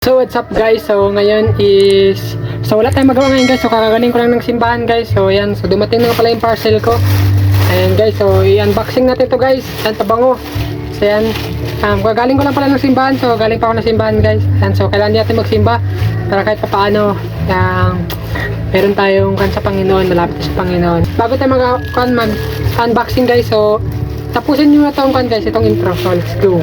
So what's up guys, so ngayon is wala tayong magawa ngayon guys, so kakagaling ko lang ng simbahan guys. So yan, so dumating na pala yung parcel ko. And guys, so i-unboxing natin to guys. Yan, pabango. So yan, kagaling ko lang pala ng simbahan. So galing pa ako ng simbahan guys. And so kailangan natin magsimba para kahit paano meron tayong kan sa Panginoon, malapit sa Panginoon. Bago tayo mag-unboxing guys, so tapusin nyo na itong guys, itong intro. So let's go.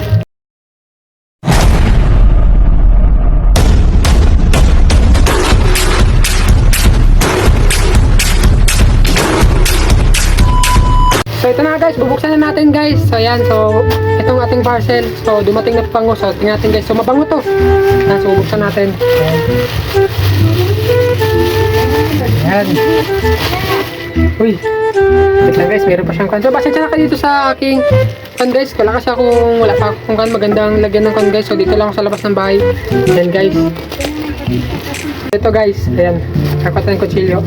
So ito na guys, bubuksan na natin guys. So ayan, so itong ating parcel. So dumating na pabango. So tingnan natin guys. So mabango to. Ayan, so bubuksan natin. Ayan. Uy. Wait lang guys, meron pa siyang kan. So pasensya na kayo dito sa aking kan guys. Wala kasi akong, wala pa akong kan magandang lagyan ng kan guys. So dito lang ako sa labas ng bahay. Ayan guys. Ito guys, ayan. Kakatan ko kutsilyo.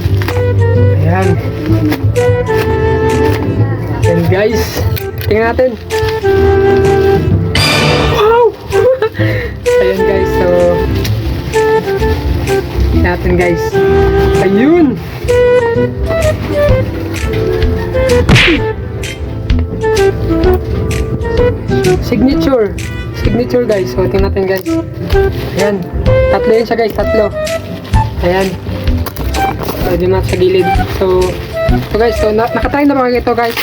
Ayan. And guys, tingnan natin. Wow! Ayan guys, so tingnan natin guys. Ayun! Signature guys. So tingnan natin guys. Ayan, tatlo yun siya guys, tatlo. Ayan. So dito natin sa gilid. So guys, so nakatry na mga ito guys.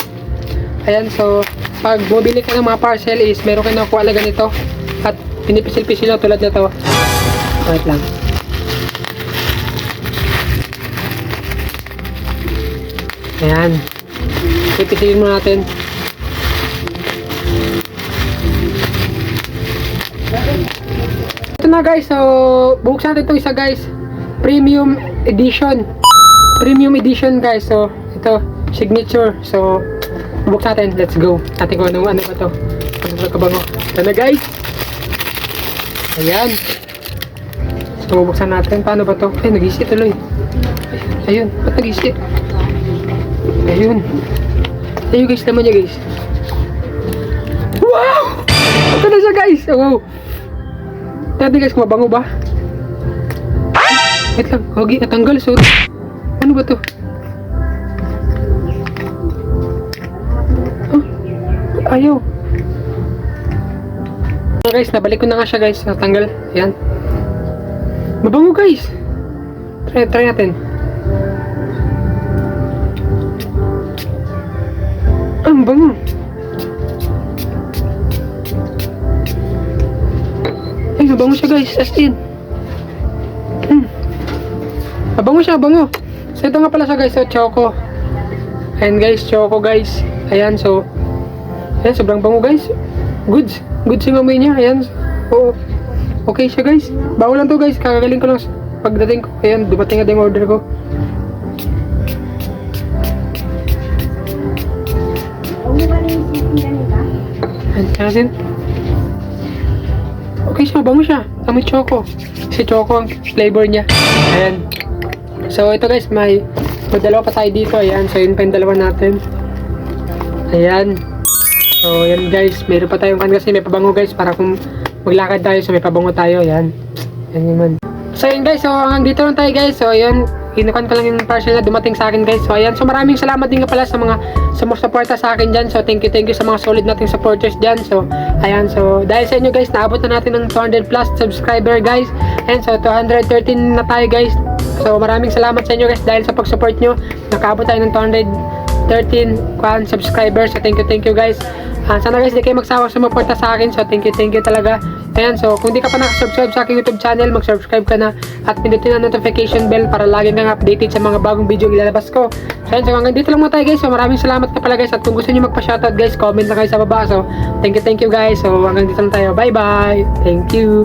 Ayan, so pag bumili ka ng mga parcel is meron kayo nakuha na ganito at pinipisil-pisil na tulad na to. Wait lang. Ayan, pipisilin mo natin. Ito na guys, so buksan natin itong isa guys. Premium edition guys. So ito, signature. So buksan natin, let's go. Natin kung ano ba to. Ano ba kabango? Ito na guys. Ayan. So buksan natin, paano ba to? Ay, nag-isi tuloy. Ayun, ba't nag-isi? Ayun. Ayun guys, naman niya guys. Wow! Ito na siya guys. Oh, wow. Tignan guys, kung mabango ba? Wait lang, huwag natanggal. So ano ba to? Ayaw. So guys, nabalik ko na nga siya guys. Natanggal. Ayan. Mabango guys. Try natin. Ang bango. Ay, mabango siya guys. As in. Mabango siya, bango. So ito nga pala siya guys. So choco. Ayan guys, choco guys. Ayan, so ayan, sobrang bango guys. Goods yung amoy niya. Ayan. Oo. Okay siya guys. Bago lang to guys. Kakagaling ko lang pagdating ko. Ayan, dumating na din order ko. Ayan, natin. Okay siya, bango siya. Amoy choco. Kasi choco ang flavor niya. Ayan. So ito guys, may dalawa pa tayo dito. Ayan, so yun pa yung dalawa natin. Ayan. So yan guys, meron pa tayong kan kasi may pabango guys para kung maglakad tayo so may pabango tayo. Yan. Yan yun man. So yan guys, so hanggang dito lang tayo guys. So yun, kinukan ko lang yung parcel na dumating sa akin guys. So ayan, so maraming salamat din nga pala sa mga sumusuporta sa akin dyan. So thank you sa mga solid nating supporters dyan. So ayan, so dahil sa inyo guys, naabot na natin ng 200 plus subscriber guys. And so 213 na tayo guys. So maraming salamat sa inyo guys dahil sa pag-support nyo. Nakaabot tayo ng 213 subscribers. So thank you guys. Sana guys di kayo magsawa sumuporta sa akin. So thank you talaga. Ayan, so kung di ka pa nakasubscribe sa aking YouTube channel, mag-subscribe ka na at pindutin ang notification bell para lagi kang updated sa mga bagong video ilalabas ko. So ayan, so hanggang dito lang muna tayo guys. So maraming salamat ka pala guys. At kung gusto niyo magpa-shoutout guys, comment na kayo sa baba. So thank you guys. So hanggang dito lang tayo. Bye bye. Thank you.